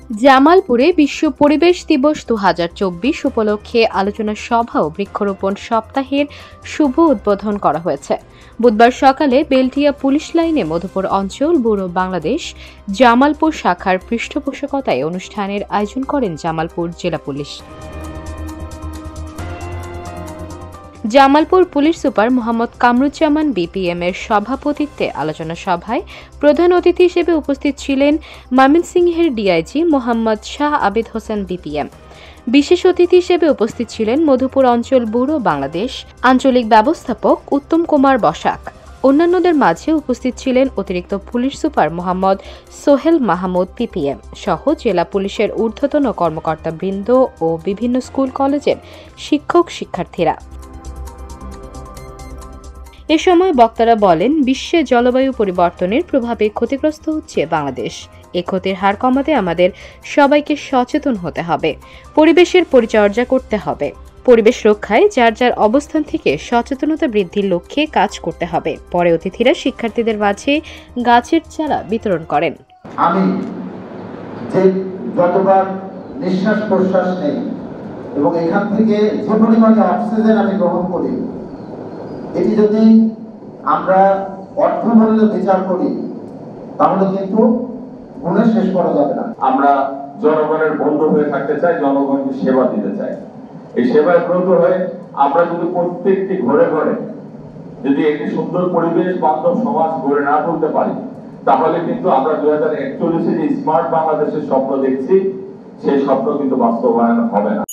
জামালপুরে বিশ্ব পরিবেশ দিবস 2024 উপলক্ষে আলোচনা সভা ও বৃক্ষরোপণ সপ্তাহের শুভ উদ্বোধন করা হয়েছে। বুধবার সকালে বেলটিয়া পুলিশ লাইনে মধুপুর অঞ্চল ব্যুরো বাংলাদেশ জামালপুর শাখার পৃষ্ঠপোষকতায় অনুষ্ঠানের আয়োজন করেন জামালপুর জেলা police. Jamalpur police super Mohammad Kamruzzaman BPM এর সভাপতিত্বে আলোচনা সভায় প্রধান অতিথি হিসেবে উপস্থিত ছিলেন ময়মনসিংহের ডিআইজি মোহাম্মদ শাহ আবেদ হোসেন বিপিএম। বিশেষ অতিথি হিসেবে উপস্থিত ছিলেন মধুপুর অঞ্চল ব্যুরো বাংলাদেশ আঞ্চলিক ব্যবস্থাপক উত্তম কুমার বসাক। অন্যান্যদের মাঝে উপস্থিত ছিলেন অতিরিক্ত police super Mohammad Sohel Mahmud PPM সহ জেলা পুলিশের ঊর্ধ্বতন কর্মকর্তাবৃন্দ ও বিভিন্ন স্কুল কলেজের শিক্ষক শিক্ষার্থীরা। এ সময় বক্তারা বলেন, বিশ্বে জলবায়ু পরিবর্তনের প্রভাবে ক্ষতিগ্রস্ত হচ্ছে বাংলাদেশ। এ ক্ষতির হার কমাতে আমাদের সবাইকে সচেতন হতে হবে, পরিবেশের পরিচর্যা করতে হবে। পরিবেশ রক্ষায় যার যার অবস্থান থেকে সচেতনতা বৃদ্ধির লক্ষ্যে কাজ করতে হবে। পরে অতিথিরা শিক্ষার্থীদের মাঝে গাছের চারা বিতরণ করেন। আমি যে যতবার নিঃশ্বাস প্রশ্বাস নেই এবং এখান থেকে যে পরিমাণে অক্সিজেন আমি গ্রহণ করি, এটি যদি আমরা অর্থমূল্যে বিচার করি তাহলে কিন্তু গুণে শেষ করা যাবে না। আমরা জনগণের বন্ধু হয়ে থাকতে চাই, জনগণকে সেবা দিতে চাই। এই সেবায় ব্রত হয়ে আমরা যদি প্রত্যেকটি ঘরে ঘরে যদি একটি সুন্দর পরিবেশ বান্ধব সমাজ গড়ে না তুলতে পারি, তাহলে কিন্তু আমরা 2041 যে স্মার্ট বাংলাদেশের স্বপ্ন দেখছি সেই স্বপ্ন কিন্তু বাস্তবায়ন হবে না।